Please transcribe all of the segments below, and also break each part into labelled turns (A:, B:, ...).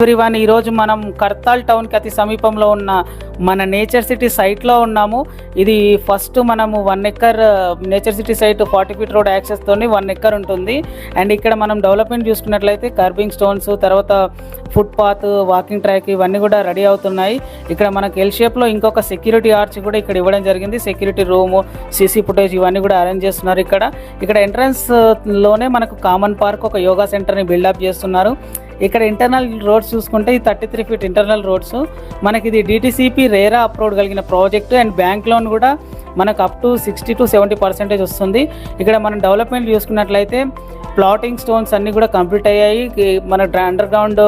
A: Everyone, ఈరోజు మనం కర్తాల్ టౌన్కి అతి సమీపంలో ఉన్న మన నేచర్ సిటీ సైట్లో ఉన్నాము. ఇది ఫస్ట్ మనము 1 acre Nature City site 40 feet road యాక్సెస్తో 1 ఎకర్ ఉంటుంది. అండ్ ఇక్కడ మనం డెవలప్మెంట్ చూసుకున్నట్లయితే కర్బింగ్ స్టోన్స్, తర్వాత ఫుట్పాత్, వాకింగ్ ట్రాక్ ఇవన్నీ కూడా రెడీ అవుతున్నాయి. ఇక్కడ మనకు ఎల్ షేప్లో ఇంకొక సెక్యూరిటీ ఆర్చ్ కూడా ఇక్కడ ఇవ్వడం జరిగింది. సెక్యూరిటీ రూము, సీసీ ఫుటేజ్ ఇవన్నీ కూడా అరేంజ్ చేస్తున్నారు. ఇక్కడ ఎంట్రన్స్లోనే మనకు కామన్ పార్క్, ఒక యోగా సెంటర్ని బిల్డప్ చేస్తున్నారు. ఇక్కడ ఇంటర్నల్ రోడ్స్ చూసుకుంటే ఈ 33 ఫీట్ ఇంటర్నల్ రోడ్స్. మనకి ఇది DTCP రేరా అప్రూవ్ కలిగిన ప్రాజెక్టు. అండ్ బ్యాంక్ లోన్ కూడా మనకు అప్ టు 60 to 70% వస్తుంది. ఇక్కడ మనం డెవలప్మెంట్ చూసుకున్నట్లయితే ప్లాటింగ్ స్టోన్స్ అన్నీ కూడా కంప్లీట్ అయ్యాయి. మన అండర్ గ్రౌండ్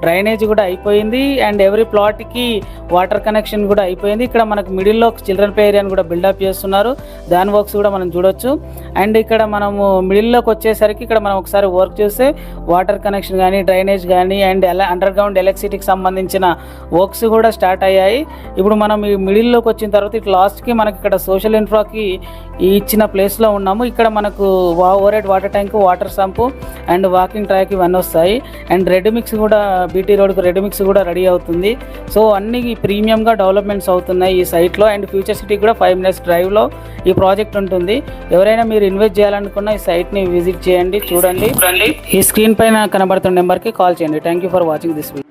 A: డ్రైనేజ్ కూడా అయిపోయింది. అండ్ ఎవ్రీ ప్లాట్కి వాటర్ కనెక్షన్ కూడా అయిపోయింది. ఇక్కడ మనకు మిడిల్లో చిల్డ్రన్ ప్లే ఏరియాని కూడా బిల్డప్ చేస్తున్నారు. దాని వర్క్స్ కూడా మనం చూడొచ్చు. అండ్ ఇక్కడ మనము మిడిల్లోకి వచ్చేసరికి ఇక్కడ మనం ఒకసారి వర్క్ చూస్తే వాటర్ కనెక్షన్ కానీ, డ్రైనేజ్ కానీ, అండ్ అండర్ గ్రౌండ్ ఎలక్ట్రిసిటీకి సంబంధించిన వర్క్స్ కూడా స్టార్ట్ అయ్యాయి. ఇప్పుడు మనం ఈ మిడిల్లోకి వచ్చిన తర్వాత ఇట్లా లాస్ట్కి మనకి ఇక్కడ సోషల్ ఇన్ఫ్రాకి ఇచ్చిన ప్లేస్లో ఉన్నాము. ఇక్కడ మనకు over head water tank, water sump and walking track ఇవన్నీ వస్తాయి. అండ్ రెడ్ మిక్స్ కూడా, బీటీ రోడ్కు రెడ్ మిక్స్ కూడా రెడీ అవుతుంది. సో అన్ని ప్రీమియంగా డెవలప్మెంట్స్ అవుతున్నాయి ఈ సైట్లో. అండ్ ఫ్యూచర్ సిటీ కూడా 5 minutes డ్రైవ్లో ఈ ప్రాజెక్ట్ ఉంటుంది. ఎవరైనా మీరు ఇన్వెస్ట్ చేయాలనుకున్న ఈ సైట్ని విజిట్ చేయండి, చూడండి. ఈ స్క్రీన్ పైన కనబడుతున్న నెంబర్కి కాల్ చేయండి. Thank you for watching this video.